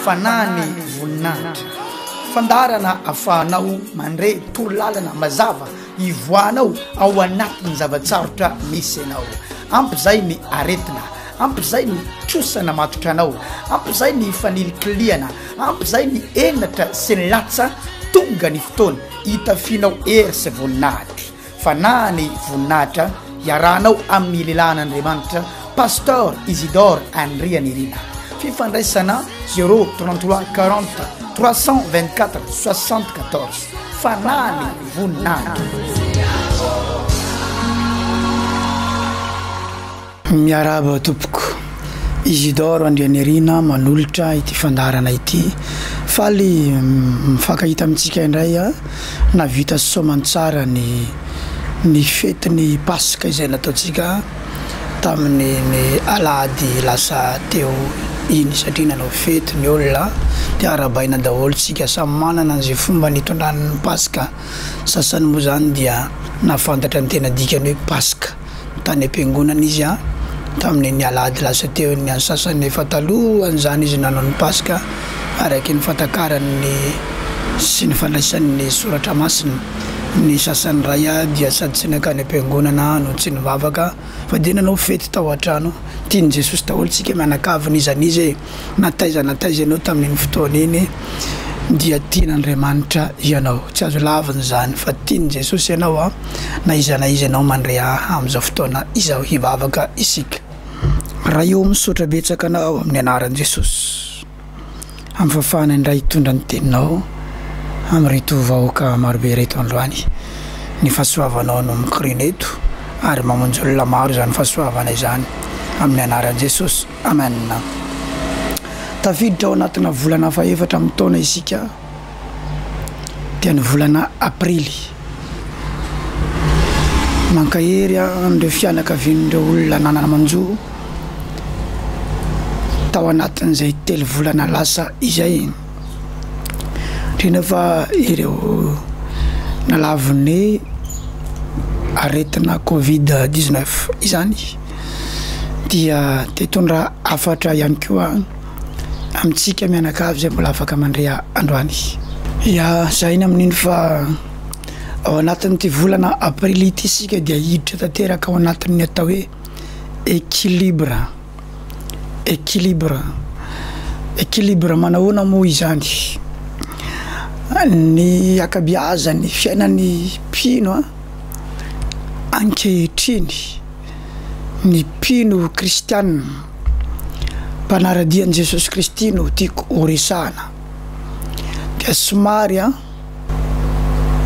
fanany voninahitra fandarana afahanao mandre torolalana mazava ivoanao ao anatin'ny zavatsarotra misy anao ampy zay ny aretina ampy zay ny trosana matotra anao ampy zay ny fanilikiliana ampy zay ny enatra sy ny latsa tonga ny fotoana hitafinao ery sy voninahitra fanany voninahitra iarahanao amin'ny lelan'Andriamanitra Pasteur Isidore Andria Nirina fifandraisana 033 40 324 74 fanany voninahitra miaraba tompoko Isidore Andria Nirina manolotra ity fandarana ity faly mifankahita amintsika indray na vita somantsara ny fety ny Pasika izay nataontsika tamin'ny alady lasa teo iny satria nanao fety ny olona dia arabaina daholo tsika samy manana an'izay fomba nitondran'ny Pasika sasany moa zany dia nafantatra ny tena dikany hoe Pasika tany am-piangonana izy tamin'ny alady lasa teo ny sasany efa talohan'izany izy nanao ny Pasika araky ny fatakarany sy ny fandraisan'ny soratra masina ny sasany ray dia sady tsy nakany am-piangonana no tsy nivavaka fa dia nanao fety tao an-trano tiany Jesosy daholo tsika mianakavina izanizy nataizanao tamin'ny fotoana iny dia tian'Andriamanitra ianao tsy azo laviny zany fa tiany Jesosy ianao na iza ianao mandre amin'izao fotoana izao hivavaka isika raha eo misaotra betsaka anao amin'ny anaran'i Jesosy amin'ny fafana indray hitondra ny teninao amreto vahoaka marobe reto androany ny fahasoavanao no mikrineto ary mamonjy olona maro zany fahasoavana izany amin'ny anaran'i Jesosy amen tafiditra ao anatina volana faefatra amin'ny taona isika dia ny volana aprily mankahery andreo fianakavian'ireo olona nanana manjo tao anatin'izay telo volana lasa izay rehefa ireo nalaviny aretina Covid-19 izany dia tetondra afatra ihany koa amintsika mianakavy zay mbola afaka mandrea androany zay ny amin'iny fa ao anatin'ity volana aprily ity sika dia hiditra tanteraka ao anatin'ny atao hoe équilibre manahoana moa izany ny akabiazany fiainan'ny mpino ankehitriny ny mpino kristianina mpanaradian'i Jesosy Kristy no tiako horesahana dia somary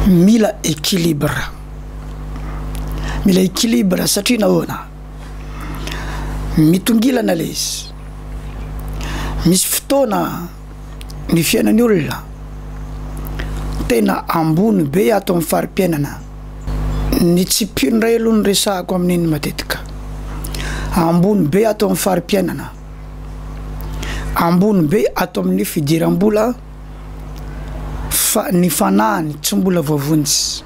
mila équilibre satria nahoana mitongilana le izy misy fotoana ny fiainan'ny olona tena ambony be ato amin'ny fari-piainana ny tsy mpino ray aloha ny resahako amin'iny matetika ambony be ato amin'ny fari-piainana ambony be ato amin'ny fidiram-bola ny fanahany tsy mbola voavonjy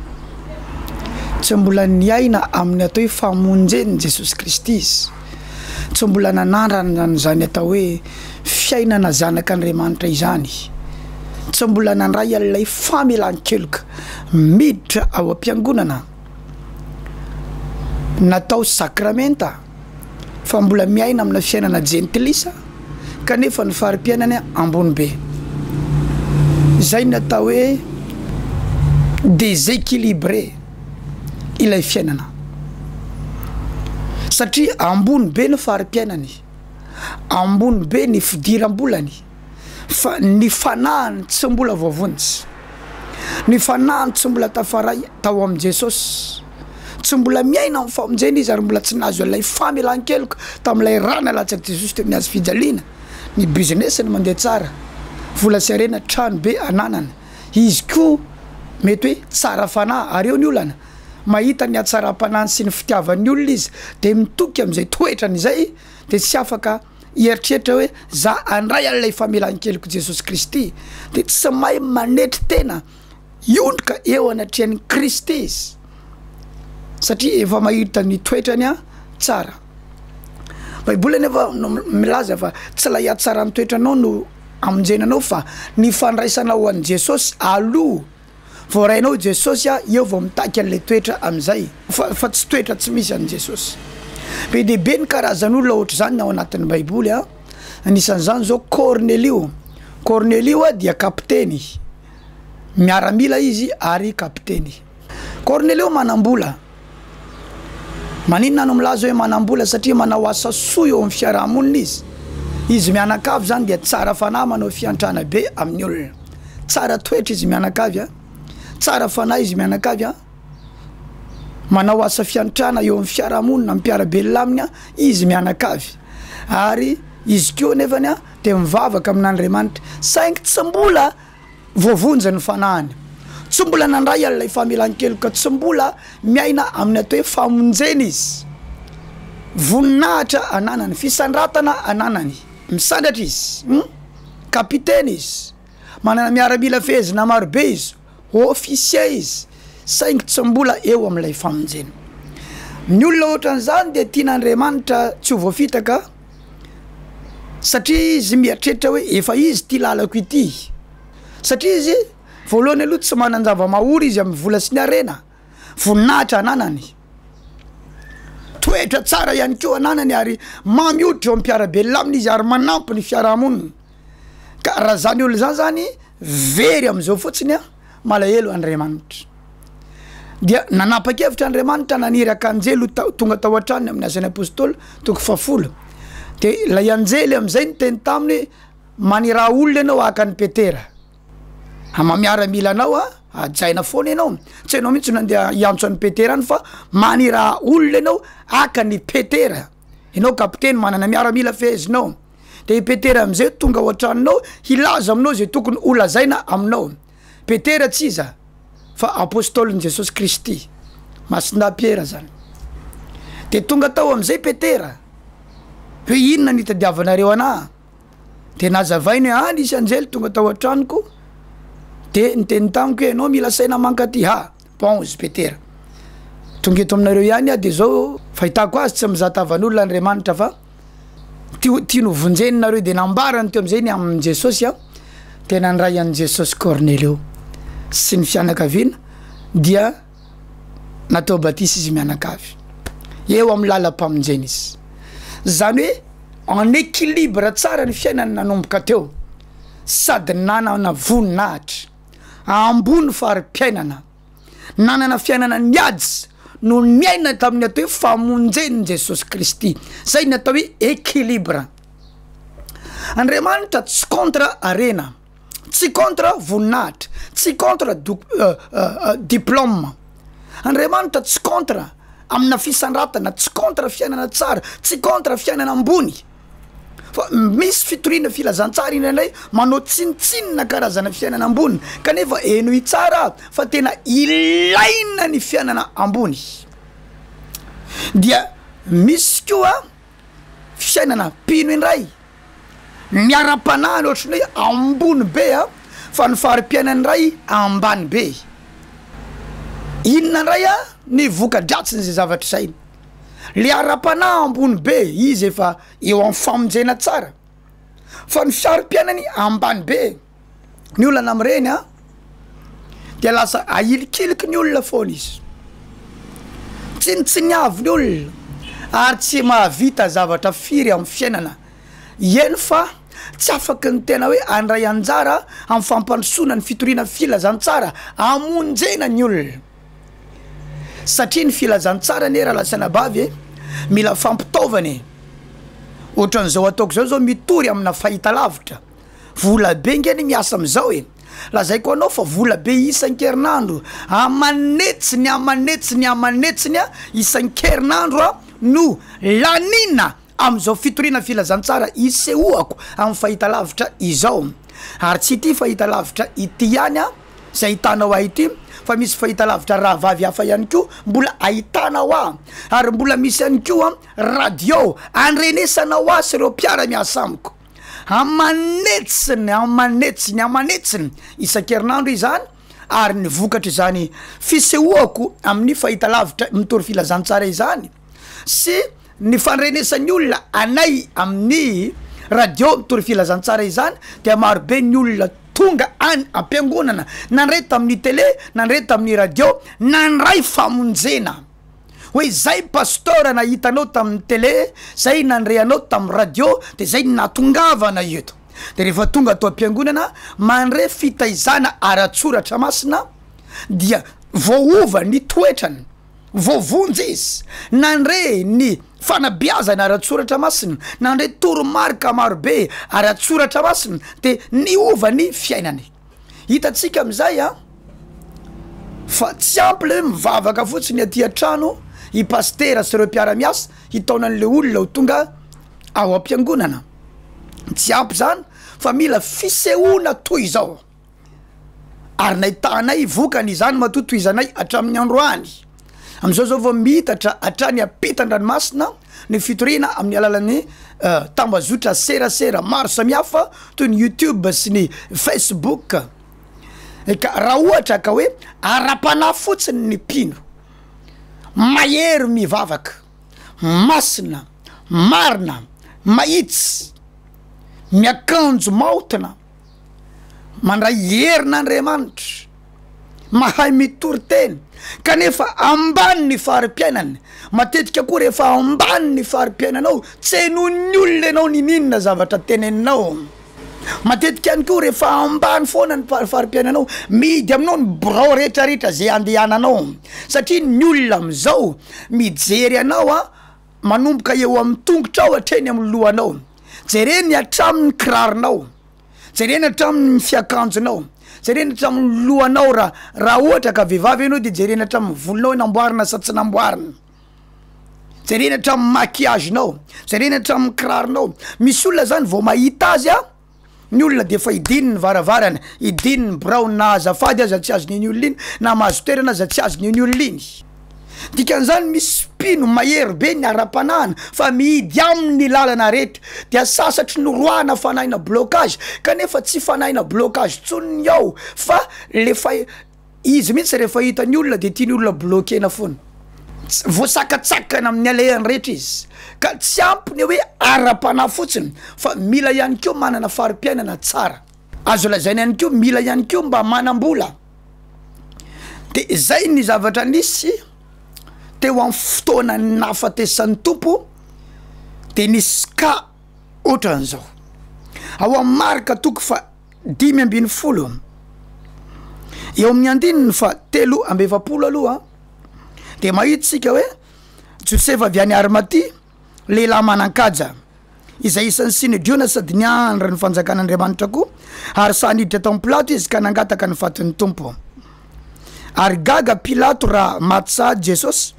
tsy mbola niaina amin'ny atao hoe famonjeny Jesosy Kristy izy tsy mbola nanandrana zany atao hoe fiainana zanak'Andriamanitra izany tsy mbola nandray an'ilay famelan-keloka miditra ao am-piangonana natao sakramenta fa mbola miaina amina fiainana jentilisa kanefa ny fari-piainany ambony be zay natao hoe déséquilibré ilay fiainana satria ambony be ny fari-piainany ambony be ny fidiram-bolany fa ny fanahany tsy mbola voavonjy ny fanahany tsy mbola tafaray tao amin'i Jesosy tsy mbola miaina amin'ny famonjena izy ary mbola tsy nazo ilay famelan-keloka tamin'ilay rana latsaky Jesosy teo niazy fijaliana ny business ny mandeha tsara vola sy arena trano be ananana izy koa mety hoe tsara fanahy ary eo ny olana mahita ny atsaram-panany sy ny fitiavan'ny olona izy dia mitoky amin'izay toetrany izay dia tsy afaka hieritreritra hoe za andray an'ilay famelan-keloko Jesosy Kristy dia tsy mahay manetry tena iondrika eo anatrehan'ny Kristy izy satria efa mahita ny toetrany tsara baiboly nefa milaza fa tsy laia tsara mitoetranao no amonjenanao fa ny fandraisanao an' Jesosy aloha vao rainao Jesosy eo vao mitaky an'le toetra am'izay fa tsy toetra tsy misy an' Jesosy. Be dehibe ny karazan'olona ohatr' zany ao anatin'ny baiboly anisan'izany zao Cornelio dia kapiteny, miaramila izy ary kapiteny. Cornelio manam-bola, maninona no milaza hoe manam-bola satria manao asa soa eo amin'ny fiarahamonina izy mianakavy zany dia tsara fanahy manao fiantrana be amin'ny olona, tsara toetra izy mianakavy tsara fanahy izy mianakavy manao asa fiantrana eo amin'ny fiarahamonina mpiarabelona aminy izy mianakavy, ary izy keo nefany dia mivavaka amin'Andriamanitra saingy tsy mbola voavonjy ny fanahany, tsy mbola nandray an'ilay famelan-keloka, tsy mbola miaina amin'ny atao hoe famonjena izy, voninahitra ananany, fisandratana ananany, misandatra izy, kapiteny izy, manana miaramila fehezina marobe izy, ofisier izy, saingy tsy mbola eo amin'ilay famonjena. Ny olona ohatran'izany dia tian'Andriamanitra tsy ho voafitaka satria izy mieritreritra hoe efa izy ty lalako ity, satria izy voalohany aloha tsy manan-java-mahory izy amin'ny vola sy ny arena, voninahitra ananany, toetra tsara ihany keo ananany ary mamioditra eo am-piarabelona aminy izy ary manampy ny fiarahamonina. Ka raha zany olo zany very am'izao fotsiny malahelo Andriamanitra. Dia nanapa-kevitra Andriamanitra naniraka anjely tonga tao an-tranony amin'ny Asan'ny Apôstôly toko 10. Dia lay anjely am'izay ny teny taminy maniraha olona ianao haka ny Petera, mamiaramila anao ajaina foana ianao, tsy hainao mihitsy nandeha hiantso an'ny Petera any fa maniraha olona ianao haka ny Petera, ianao kapiteny manana miaramila fehezinao, dia i Petera am'izay tonga ao an-tranonao hilaza aminao zay tokony ho lazaina aminao. Petera tsy iza fa apôstôlin' Jesosy Kristy, Masinda Piera zany. Dia tonga tao am'izay Petera hoe inona nitadiavanareo anahy, dia nazavainy hoe nisy anjely tonga tao an-tranoko dia niteny tamiko hoe ianao mila saina mankaty. Bon izy Petera, tonga eto aminareo ihany dia zao fahitako azy tsy mizatavan'olona Andriamanitra fa tia no vonjeninareo, dia nambarany teo am'izay ny amin'ny Jesosy tena nandray an'i Jesosy Cornelio sy ny fianakaviana dia natao batisa izy mianakavy eo amin'ny lalam-pamonjena izy. Zany hoe en équilibre tsara ny fiainany nanomboka teo, sady nanana voninahitra ambony fari-piainana, nanana fiainana niady no miaina tamin'ny atao hoe famonjen'i Jesosy Kristy, zay ny atao hoe équilibre. Andriamanitra tsy contre arena, tsy contre voninahitra, tsy contre diplôme. Andriamanitra tsy contre amina fisandratana, tsy contre fiainana tsara, tsy contre fiainana ambony, fa misy fitoriana filazantsara indraindray manao tsinitsinina karazana fiainana ambony kanefa eno tsara fa tena ilaina ny fiainana ambony. Dia misy koa fiainana pino indray miara-panahy ohatrany hoe ambony be fa ny fari-piainana indray ambany be. Inona indray ny voka-dratsiny zay zavatra izay, le ara-panahy ambony be izy efa eo amin'ny famonjena tsara, fa ny fari-piainany ambany be. Ny olona amin'ireny dia lasa ahilikiliky ny olona foana izy, tsy niavy ny olona ary tsy mahavita zavatra firy amin'ny fiainana, eny fa tsy afaky ny tena hoe andray anjara amin'ny fampandrosoana ny fitoriana filazantsara amonjena ny olona. Satria ny filazantsara ny raha lasana bavy mila fampitaovany. Ohatran'izao ataoko zao mitory amina fahitalavitra, vola be ngeny miasa am'izao lazaiko anao fa vola be isan-kerinandro amanetsiny isan-kerinandro no lanina am'izao fitoriana filazantsara isehoako amin'ny fahitalavitra izao. Ary tsy ity fahitalavitra ity ihany zay hitanao ity, fa misy fahitalavitra raha vavy hafa ihany koa mbola ahitanao ary mbola misy ihany koa radio andrenesanao sy ireo mpiara-miasa amiko, amanetsiny isan-kerinandro izany. Ary ny vokatra izany fisehoako amin'ny fahitalavitra mitory filazantsara izany sy ny fandrenesan'ny olona anay amin'ny radio mitory filazantsara izany dia marobe ny olona tonga any ampiangonana nandray tamin'ny télé nandray tamin'ny radio nandray famonjena hoe zay pasteur nahitanao tamin'ny télé zay nandray anao tamin'ny radio de zay natongavana eto de rehefa tonga atao ampiangonana mandray fitaizana ara-tsoratra masina dia voaova ny toetrany voavonjy izy nandray ny fanabiazana ara-tsoratra masina nandray toromarika marobe ara-tsoratra masina de ny ova ny fiainany hitatsika am'izay fa tsy ampy le mivavaka fotsiny aty an-trano i pastera sy ireo mpiara-miasa hitaonan'le olona ho tonga ao ampiangonana tsy ampy zany fa mila fisehoana toy izao ary nahitanay vokany izany matoto izanay hatramin'ny androany am'izao zao vao mihitatra hatrany ampitan-dranomasina ny fitoriana amin'ny alalan'ny tambazotra serasera maro samihafa toy ny YouTube sy ny Facebook ka raha ohatra ka hoe ara-panahy fotsiny ny mpino mahery mivavaka masina marina mahitsy miakanjo maotina mandray herin'Andriamanitra mahay mitory teny kanefa ambany ny fari-piainany matetika koa rehefa ambany ny fari-piainanao tsy hainon'ny olona ianao nininona zavatra teneninao matetika ihany koa rehefa ambany foana ny fari-piainanao midy aminao ny birao rehetrarehetra zay andehananao satria ny olona am'izao mijery anao manomboka eo amin'ny tongotra ao hatreny amin'ny lohanao jereny hatramin'ny kirarinao jereny hatramin'ny fiakanjonao jereny hatramin'ny lohanao raha ohatra ka vehivavy ianao de jereny hatramin'ny volonao namboarina sa tsy namboarina jereny hatramin'ny makiagenao jereny hatramin'ny kirarinao misy olona zany vao mahita azy ny olona de fa idiny ny varavarana idiny ny birao na azafady aza tsy azony ny olona iny na mahazo toerana aza tsy azony ny olona iny dikan'izany misy mpino mahery be ny ara-panahana fa mihidy amin'ny lalana rehetra dia sasatry noroahana fanahina blocage kanefa tsy fanahina blocage tsoniny ao fa lefa izy mihitsy rehefa hitany olona de tiany olona bloquena foana voasakatsakana amin'ny alehany rehetra izy ka tsy ampiny hoe ara-panahy fotsiny fa mila ihany keo manana fari-piainana tsara azo lazainy ihany keo mila ihany keo mba manam-bola de zay ny zavatra nisy teo amin'ny fotoana nafatesan'ny tompo de nisy ka ohatran'izao ao amin'ny marika toko fa 5:10 eo amin'ny andininy fa 3:20 aloha de mahitsika hoe Josefa avy any Arimaty lehilahy manan-kaja izay isan'ny Sinedriona sady niandra ny fanjakan'Andriamanitra koa ary saniditra tao amin'ny Pilato izy ka nangataka ny fatin'ny tompo ary gaga Pilato raha maty Jesosy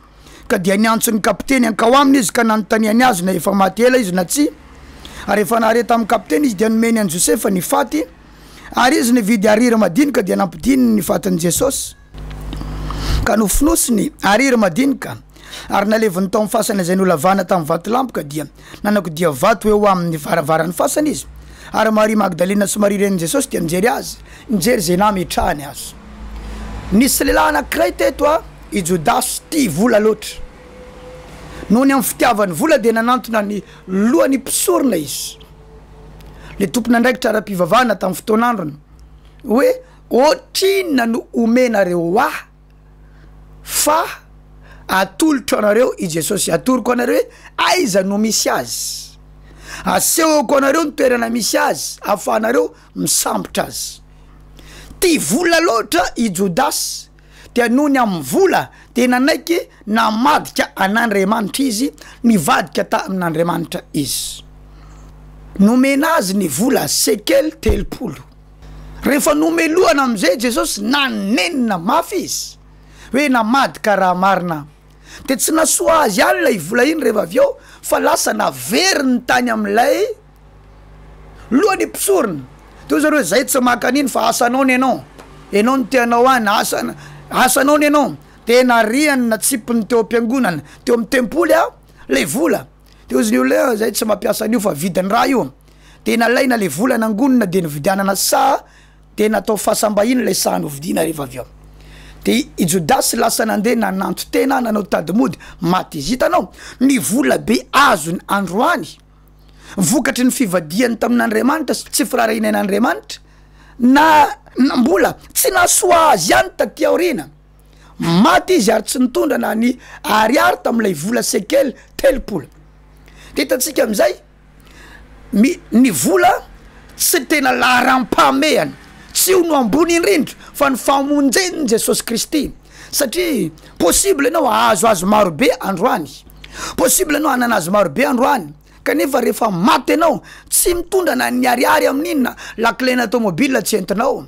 ka dia niantsony kapiteny ankao aminy izy ka nanontaniany azy na efa maty ela izy na tsy ary efa nahareta amin'ny kapiteny izy dia nomeny an Josefa ny faty ary izy nividy ariry madinika dia nampidiny ny fatin'ny Jesosy ka nofinosiny ariry madinika ary naleviny tao amin'ny fasana izay nolavana tamin'ny vatolampika dia nanako dia vato eo amin'ny varavaran'ny fasana izy ary Maria Magdalena sy Maria ren'i Jesosy dia nijery azy nijery zay nametrahany azy nisy lehilahy anankiray teto i Jodasy tia vola loatra noho ny amin'ny fitiavany vola dia nanantona ny lohany mpisorona izy le tompona ndraikitra ara-pivavahana tamin'ny fotoan'androny hoe ohatrinona no omenareo fa atolotra anareo i Jesosy atoroko anareo hoe aiza no misy azy asehoko anareo ny toerana misy azy ahafahanareo misambotra azy tia vola loatra i Jodasy dia noho ny amin'ny vola dia nanaiky namadika an'Andriamanitra izy nivadika tamin'Andriamanitra izy nomena azy ny vola sekel 30 rehefa nomelohana am'izay Jesosy nanenina mafy izy hoe namadika raha marina de tsy nasoa azy ihany lay vola iny rehefa avy eo fa lasa navery ny tany amin'ilay lohany mpisorona teo zareo zay tsy makaniny fa asanao ny ianao ny teanao any asanao ny ianao de nariany na tsipiny teo am-piangonana teo amin'ny tempoly lay vola teo izy ny olona zay tsy mampiasa an'io fa vidiny raha io de nalaina le vola nangonina de nividianana sa de natao fahasambainy lay sahany hovidiana rehefa avy eo de i Jodasy lasa nandeha nananto tena nanao tadimody maty izy. Hitanao ny vola be azony androany vokatry ny fivadiany tamin'Andriamanitra sy tsy firarahinan'Andriamanitra na mbola tsy nasoa azy ihany taty aorina maty izy ary tsy nitondra na ny ariary tam'ilay vola sekely 3 de hitantsika am'izay ny vola tsy tena laharam-pahamehana tsy ho no ambony indrindra fa ny famonjen'ny Jesosy Kristy satria possible ianao ahazo marobe androany, possible ianao hanana azy marobe androany kanefa rehefa maty ianao tsy mitondra na ny ariary amin'inona lakilena tomobile tsy entinao,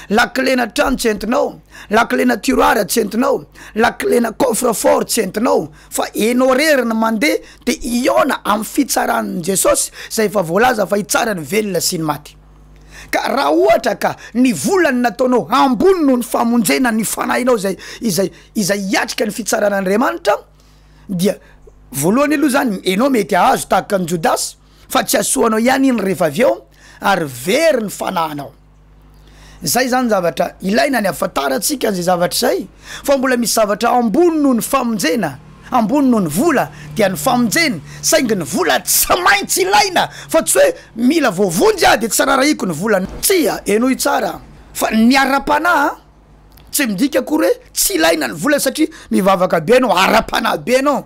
lakilena trano tsy entinao, lakilena tiroara tsy entinao, lakilena coffre fort tsy entinao fa enao rerina mandeha de iona amin'ny fitsaran'i Jesosy zay efa voalaza fa hitsarany velona sy ny maty. Ka raha ohatra ka ny volany nataonao ambony no ny famonjena ny fanahinao izay hiatrika ny fitsaran'Andriamanitra dia voalohany aloha zany enao mety ahazo tahaka ny Jodasy fa tsy asoanao ihany iny rehefa avy eo ary very ny fanahinao. Zay zany zavatra ilaina ny afataratsika an'izay zavatra zay fa mbola misy zavatra ambony noho ny famonjena, ambony noho ny vola dia ny famonjena saingy ny vola tsy maintsy ilaina fa tsy hoe mila voavonjy de tsy rarahiko ny vola tsia enao tsara fa ny ara-panahy tsy midika akory hoe tsy ilaina ny vola satria mivavaka be anao ara-panahy be anao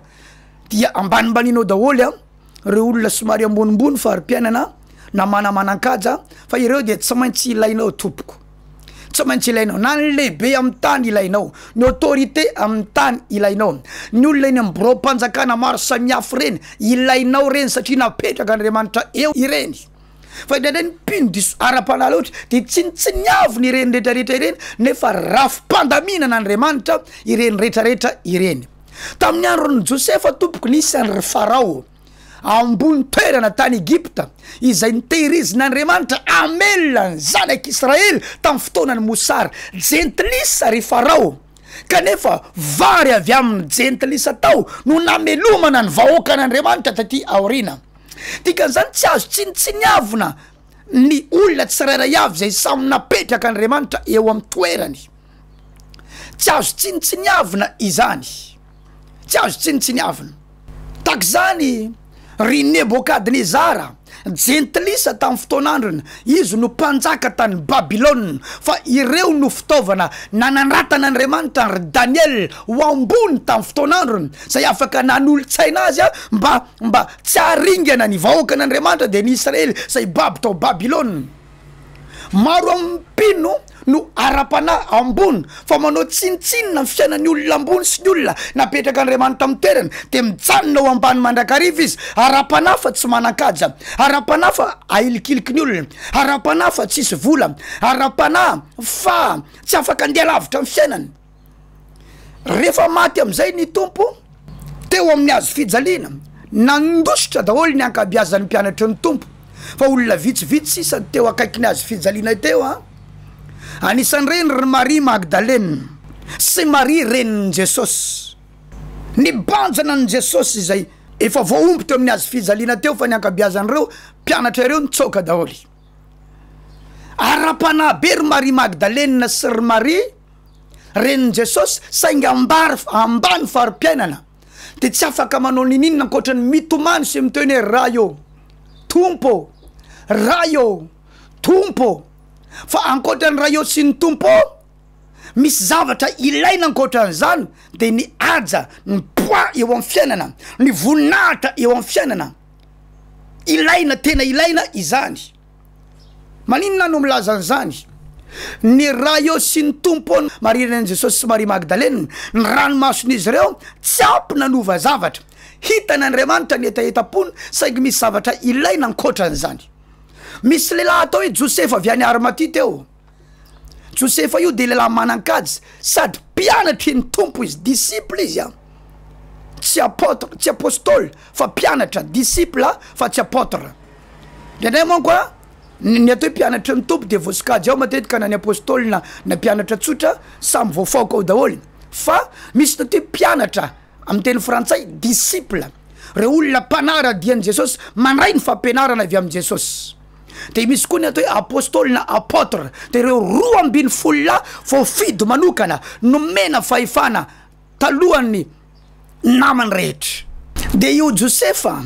dia ambanimbaninao daholy reo olona somary ambonimbony fari-piainana na manamanan-kaja fa ireo dia tsy maintsy ilainao tompoko, tsy maintsy ilainao na ny lehibe amin'ny tany ilainao, ny autorité amin'ny tany ilainao, ny olona eny amin'ny biro-mpanjakana maro samihafa reny ilainao reny satria napetraka Andriamanitra eo ireny. Fa indraindray ny mpino diso ara-panahy loatra de tsy niavy ireny rehetrarehetra ireny nefa rafim-pandaminana Andriamanitra ireny rehetrarehetra ireny. Tamin'ny andron'ny Josefa tompoko nisy an'ry Farao ambony toerana tany Egypta izay nitehirizin'Andriamanitra amelona ny zanak'Israely tamin'ny fotoanany Mosary jentilisa ry Farao kanefa vary avy amin'ny jentilisa tao no namelomana ny vahoakan'Andriamanitra taty aorina. Dikan'izany tsy azo tsiniavina ny olona tsirairay avy zay samy napetraka Andriamanitra eo amin'ny toerany, tsy azo tsiniavina izany, tsy azo tsiniavina. Tak'izany ry Nebokadnezara jentilisa tamin'ny fotoan'androny izy no mpanjaka tany Babilôna fa ireo no fitaovana nanandratan'Andriamanitra ry Daniel ho ambony tamin'ny fotoan'androny zay afaka nanolo-tsaina azy mba tsy haringana ny vahoakan'Andriamanitra de ny Israely zay baby tao Babilôna. Maro amin'ny mpino no ara-panahy ambony fa manao tsinitsinina ny fiainan'ny olona ambony sy ny olona napetraka Andriamanitra amin'ny toerana de mijanona ao ambany mandrakariva izy ara-panahy fa tsy manan-kaja, ara-panahy fa ahilikiliky ny olona, ara-panahy fa tsisy vola, ara-panahy fa tsy afaka andeha lavitra amin'ny fiainany. Rehefa maty am'izay ny tompo teo amin'ny hazo fijaliana nandositra daholo ny ankabeazan'ny mpianatra ny tompo fa olona vitsivitsy sisa teo akaiky ny hazo fijaliana teo anisan'ireny ry Marie Magdalene sy Marie renin'i Jesosy nibanjana ny Jesosy izay efa voaomby teo amin'ny hazo fijaliana teo fa ny ankabeazan'ireo mpianatra ireo nitsoka daholy. Ara-panahy be ry Marie Magdalene sy ry Marie renin'i Jesosy saingy ambany fari-piainana de tsy afaka manao ninina ankoatra ny mitomany sy miteny hoe raha io tompo, raha io tompo, fa ankoatra ny raha io sy ny tompo misy zavatra ilaina ankoatran'izany de ny aja ny poids eo amin'ny fiainana, ny voninahitra eo amin'ny fiainana ilaina, tena ilaina izany. Maninona no milaza an'izany? Ny raha io sy ny tompo Marie renin'i Jesosy sy Marie Magdalene ny ranomason'izy ireo tsy ampy nanova zavatra hitan'Andriamanitra ny etaetapony saingy misy zavatra ilaina ankoatran'izany. Misy lehilahy atao hoe Josefa avy any Arimatia teo. Josefa io de lehilahy manan-kaja sady mpianatra ny tompo izy, disciple izy tsy apôtre, tsy apôstôly fa mpianatra, disciple fa tsy apôtre. Indray manko ny atao hoe mpianatra ny tompo de voasokajy ao matetika na ny apôstôly na mpianatra tsotra samy voafaoka ao daholy fa misy natao hoe mpianatra amin'ny teny frantsay disciple, reo olona mpanara dian'i Jesosy mandray ny fampianarana avy amin'i Jesosy. de misy koa ny atao hoe apôstôly na apôtre de ireo 12 voafidy manokana nomena fahefana talohan'ny namany rehetra. De io Josefa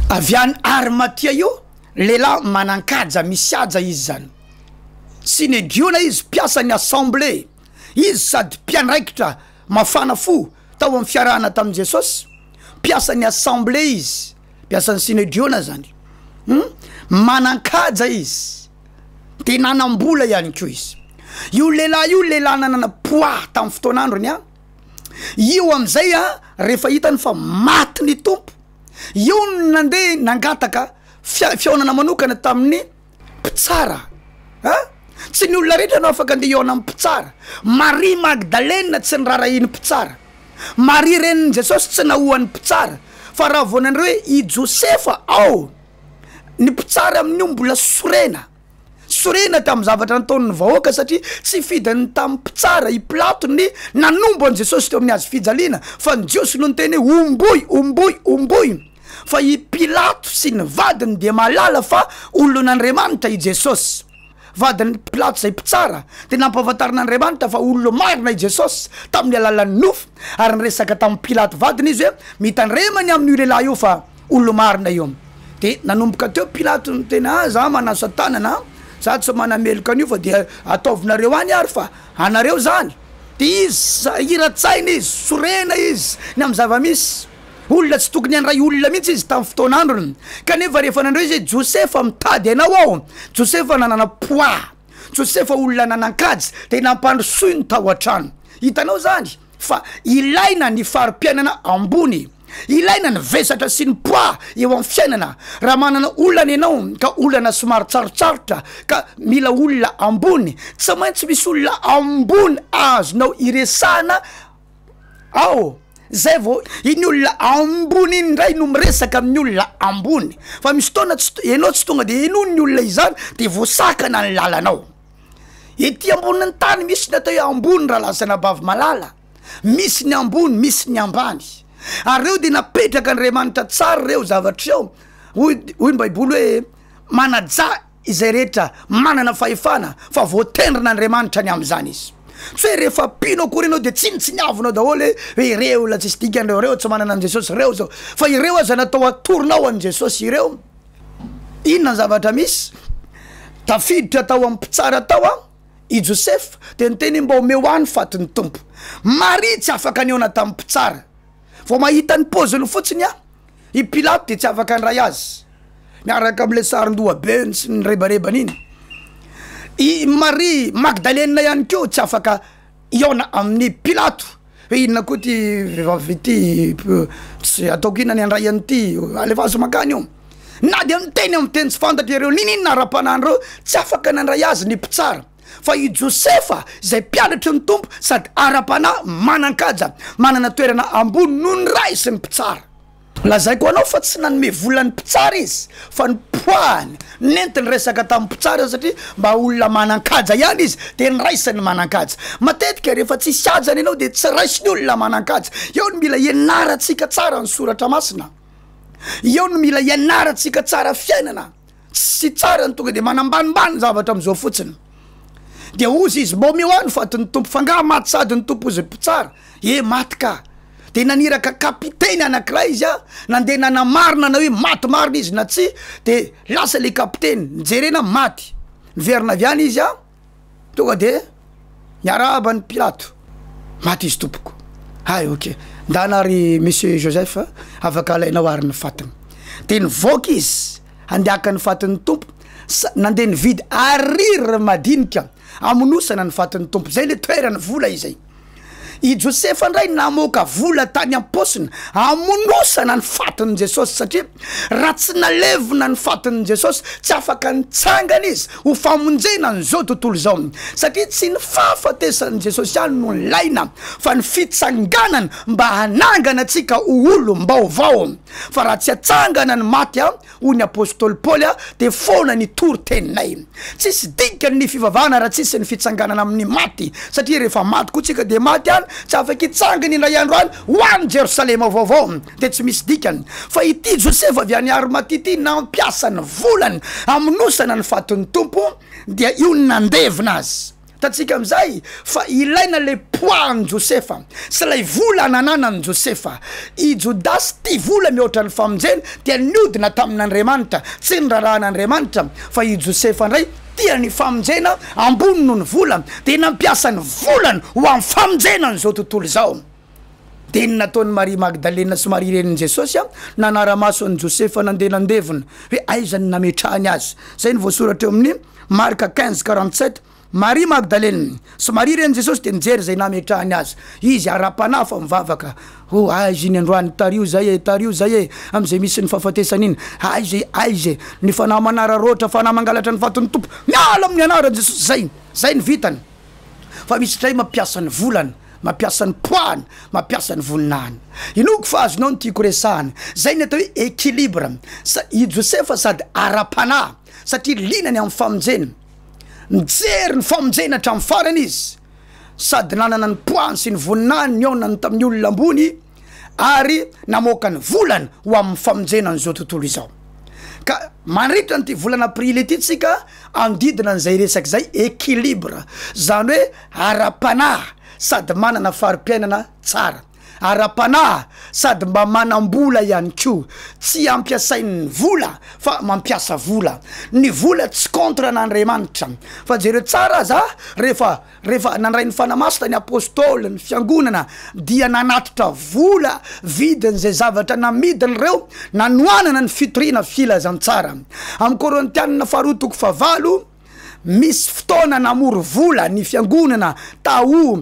avy any Arimatia io lehilahy manan-kaja misy haja izy zany, synegiona izy, mpiasa ny assemblée izy, sady mpiandraikitra mafana fo tao amin'ny fiarahana tamin'i Jesosy, mpiasa ny assemblée izy, mpiasa ny synegiona zany, manan-kaja izy, de nanam-bola ihany koa izy. Io lehilahy nanana poids tamin'ny fotoan'androny a, io am'izay a rehefa hitany fa maty ny tompo, io nandeha nangataka fiaonana manokana tamin'ny mpitsara, tsy ny olona rehetra no afaka andeha iona amin'ny mpitsara. Marie Magdalena tsy ny rarahiny mpitsara, Marie renin'i Jesosy tsy nahoan'ny mpitsara, fa raha vonandreo hoe i Josefa ao ny mpitsara amin'io mbola sorena tamin'ny zavatra nataon'ny vahoaka, satria tsy fidany tamin'ny mpitsara i Pilato ny nanombo an' Jesosy teo amin'ny azy fijaliana, fa ny Jiosy no niteny omboy, fa i Pilato sy ny vadiny dia malala fa olon'Andriamanitra i Jesosy. Vadiny Pilato zay mpitsara de nampahafantarin'Andriamanitra fa olo marina i Jesosy tamin'ny alalan'ny nofo, ary nyresaka tamin'ny Pilato vadiny izy hoe mitandremany amin'io lehilahy io fa olo marina io. De nanomboka teo Pilato ny tena za manaso tanana, za tsy manameloka an'io fa de ataovinareo any ary fa anareo zany. De izy hiratsaina izy, sorena izy ny amin'ny zava-misy, olona tsy tokony andray olona mihitsy izy tamin'ny fotoan'androny. Kanefa rehefa nandreo izy Josefa mitady anao ao, Josefa nanana poids, Josefa olona nanan-kaja, de nampandrosoy ny tao an-trano. Hitanao zany fa ilaina ny farim-piainana ambony, ilaina ny vesatra sy ny poids eo amin'ny fiainana. Raha manana olana ianao ka olana somary tsarotsarotra ka mila olona ambony, tsy maintsy misy olona ambony azonao iresana ao. Zay vao iny olona ambony iny ndray no miresaka amin'ny olona ambony, fa misy fotoana ianao tsy tonga de ino ny olona izany de voasakana ny lalanao. Ety ambonin'ny tany misy ny atao hoe ambony raha lasana bavy malala, misy ny ambony, misy ny ambany, ary reo de napetraka Andriamanitra tsara reo zavatra ao. Hoy ny Baiboly hoe manaja izay rehetra manana fahefana fa voatendrin'Andriamanitra ny am'izany izy. Tsy hoe rehefa pino korinao de tsinitsiniavinao daholo hoe ireo la tsisy dikandreo tsy manana an' Jesosy reo zao, fa ireo aza natao atoronao an' Jesosy ireo. Inona ny zavatra misy? Tafiditra tao amin'ny mpitsara tao i Josefa de niteny mba omeo any fatin'ny tompo. Marie tsy afaka niona tamin'ny mpitsara, vao mahita ny poziny fotsiny i Pilato de tsy afaka andray azy, miaraka am'le saron-doha be sy ny rebarebana iny. I Marie Magdalena ihany keo tsy afaka iona amin'ny Pilato hoe inona koa ty vehivavy ty tsy ataoko inona ny andray an'ity alefazo makany io, na de miteny amin'ny teny tsy fantatra ireo ninina ara-panandreo, tsy afaka nandray azy ny mpitsara. Fa i Josefa zay mpianatra ny tompo sady ara-panahy manan-kaja, manana toerana ambony no ny raisy ny mpitsara. Lazaiko anao fa tsy nanome vola ny mpitsara izy, fa ny poahany nentiny resaka tamin'ny mpitsara, satria mba olona manan-kaja ihany izy de ny raisiny manan-kaja. Matetika rehefa tsisy hajany ianao de tsy raisiny olona manan-kaja. Eo no mila ianarantsika tsara ny soratra masina, eo no mila ianarantsika tsara fiainana, tsy tsara ny tonga de manambanimbany zavatra am'izao fotsiny. De ozy izy mba omeo any fatin'ny tompo, fa nga maty sady ny tompo ozy mpitsara, maty ka. De naniraka kapiteny anankiray izy nandeha nanamarina na hoe maty marina izy na tsy, de lasa le kapiteny nijerena maty, niverina avy any izy tonga de niarahaba ny Pilato, maty izy tompoko. Ok, ndanary monsieur Joseph afaka alainao ary ny fatiny. De nivoaka izy andiaka ny fatin'ny tompo, nandeha nividy ariry madinika amonosana ny fatin'ny tompo, zay le toerany vola izay. I Josefa ndray namoaka vola tany am-posina amonosana ny fatin'i Jesosy, satria raha tsy nalevina ny fatin'i Jesosy tsy afaka nitsangana izy ho famonjena n'izao tontolo zao, satria tsy ny fahafatesan'i Jesosy ihany no laina, fa ny fitsanganana mba hanangana atsika olo mba ovao. Fa raha tsy atsangana ny maty hoy ny apôstôly Paoly de foana ny toro-teninay tsisy dikany ny fivavahana raha tsisy ny fitsanganana amin'ny maty satria rehefa maty koa tsika de maty any tsy afaka hitsangany indray andro any hoany Jerosalema vaovao de tsy misy dikany fa ity Josefa avy any Arimatia nampiasa ny volany aminosana ny fatin'ny tompo dia io nandevina azy tatsika amizay fa ilaina le poids Josefa sy lay vola anananany Josefa i Jodasy ty vola mihoatra ny famonjena dia niodina tamin'Andriamanitra tsy ny rahan'Andriamanitra fa i Josefa ndray tia ny famonjena ambony noho ny vola de nampiasa ny volany ho amin'ny famonjena n'izao tontolo izao de nataon'ny Marie Magdalena sy Marie renin Jesosy nanara-maso ny Josefa nandeha nandevina hoe aiza ny nametrahany azy zay ny voasoratra eo amin'ny Marka 15:47 Marie Magdalena sy Marie renin Jesosy de nijery zay nametrahany azy izy ara-panahy fa mivavaka aiza ny androany tario zay am'izay misy ny fahafatesana iny aiza ny fanahy manararoatra fanahy mangalatra ny fatin'ny tompo miala amin'ny anaran'i Jesosy zay ny vitany fa misy tray mampiasa ny volany mampiasa ny poany mampiasa ny voninahiny inoko fa azonao ny tiako resahany zay ny atao hoe équilibre i Josefa sady ara-panahy satria linany amin'ny famonjena nijery ny famonjena hatramin'ny farany izy sady nanana ny poany sy ny voninahiny niaonany tamin'ny olona ambony ary namoaka ny volany ho amin'ny famonjena n'izao tontolo izao ka manritra nyty volana aprily ity tsika andidina n'izay resaky zay équilibre zany hoe ara-panahy sady manana fari-piainana tsara ara-panahy sady mba manam-bola ihany ko tsy ampiasain'ny vola fa mampiasa vola ny vola tsy contre n'Andriamanitra fa jereo tsara za rehefa nandray ny fanamasina ny apôstôly ny fiangonana dia nanatitra vola vidiny zay zavatra namidiny reo nanoanana ny fitoriana filazantsara amin'ny Korintianina 2:9 misy fotoana namory vola ny fiangonana tao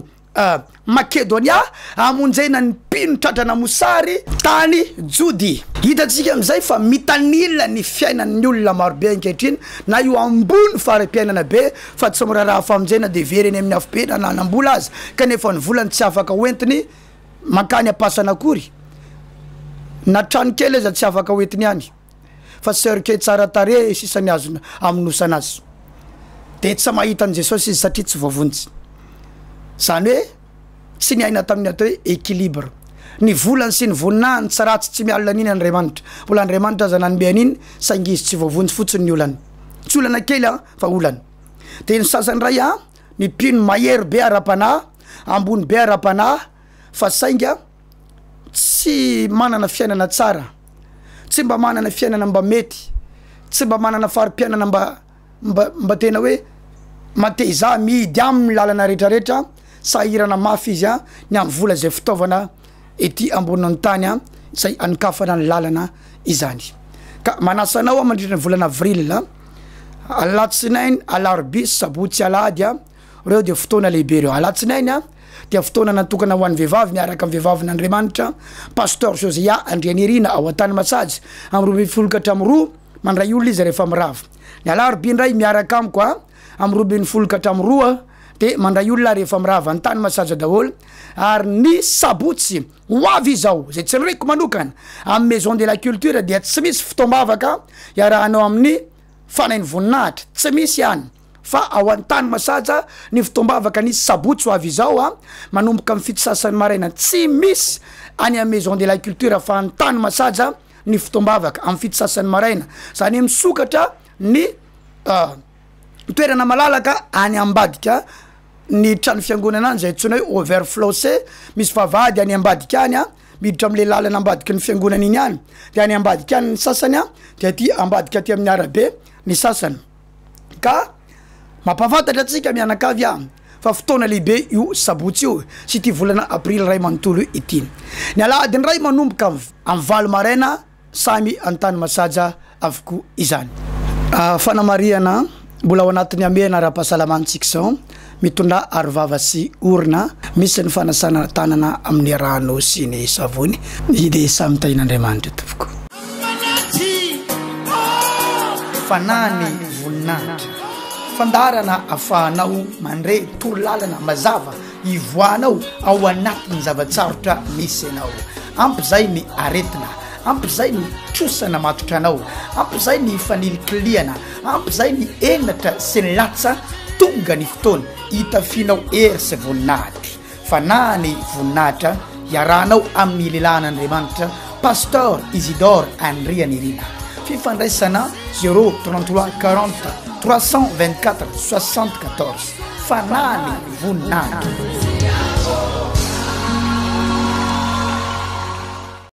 Makedonia amonjena ny pino tratrana mosary tany Jody hitatsika amizay fa mitanila ny fiainan'ny olona marobe ankehitriny na io ambony fari-piainana be fa tsy miraraha famonjena de vereny amin'ny afobe nanambola azy kanefa ny volany tsy afaka hoentiny makany apasana akory na trano kely aza tsy afaka hoentiny any fa sërke tsara tare sisany azo aminosana azy de tsy mahita an Jesosy izy satria tsy voavonjy zany hoe tsy niaina tamin'ny atao hoe équilibre ny volany sy ny voninahiny tsy ratsy tsy mialina an'iny Andriamanitra mbola Andriamanitra aza nanome an'iny saingy izy tsy voavonjy fotsiny ny olany tsy olana kely fa olany de ny sasany ray ny pino mahery be ara-panahy ambony be ara-panahy fa sainga tsy manana fiainana tsara tsy mba manana fiainana mba mety tsy mba manana fari-piainana mba tena hoe mateza mihidy amin'ny lalana rehetrarehetra sahirana mafy izy ny amin'ny vola zay fitaovana ety amboniny tany zay anikafana ny lalana izany ka manasanao mandritra ny volana avril alatsinainy alarobia sabotsy alahady reo de fotoana lehibe reo alatsinainy dia fotoana natokana ho an'ny vehivavy miaraka amin'ny vehivavin'Andriamanitra pasteur Josia Andrianirina ao an-tany Matsajy amin'ny 12 mandray olona izy rehefa mirava ny alarobia ndray miaraka amiko amin'ny 12 de mandray olona rehefa mirava ny tany Matsajy daholo ary ny sabotsy ho avy izao zay tsy nireko manokana amin'ny maison de la culture dia tsy misy fitombavaka iarahanao amin'ny fanainy voninahitra tsy misy ihany fa ao an-tany Masaja ny fitombavaka ny sabotsy ho avy izao manomboka amin'ny fito sasany maraina tsy misy any amin'ny maison de la culture fa ny tany Masaja ny fitombavaka amin'ny fito sasany maraina zany misokatra ny toerana malalaka any ambadika ny trano fiangonana zay tsona hoe overflowse misy vavady any ambadika any miditra am'le lalana ambadika ny fiangonana iny any de any ambadika any ny sasany de aty ambadika aty amin'ny arabe ny sasany ka mampafantatra atsika mianakavy fa fotoana lehibe io sabotsy io sy ty volana avril ray manontolo ity ny alahady ny ray manomboka amin'ny valo maraina samy an-tany Masaja avokoa izany fanamariana mbola ao anatin'ny amena ra-pahasalamantsika zao mitondra arovava sy orina misy ny fanasana tanana amin'ny rano sy ny savony de samy tain'Andriamanitra tompoko fanany voninahitra fandarana afahanao mandre torolalana mazava ivoanao ao anatin'ny zavatsarotra misy anao ampy zay ny aretina ampyzay ny trosana matotra anao, ampyzay ny fanilikiliana, ampyzay ny enatra sy ny latsa tonga ny fotoana hitafinao hery sy voninahitra. Fa na ny voninahitra iarahanao amin'ny lehilahin'Andriamanitra Pasteur Isidore Andria Nirina. Fifandraisana 033 40 324 74 fanany voninahitra.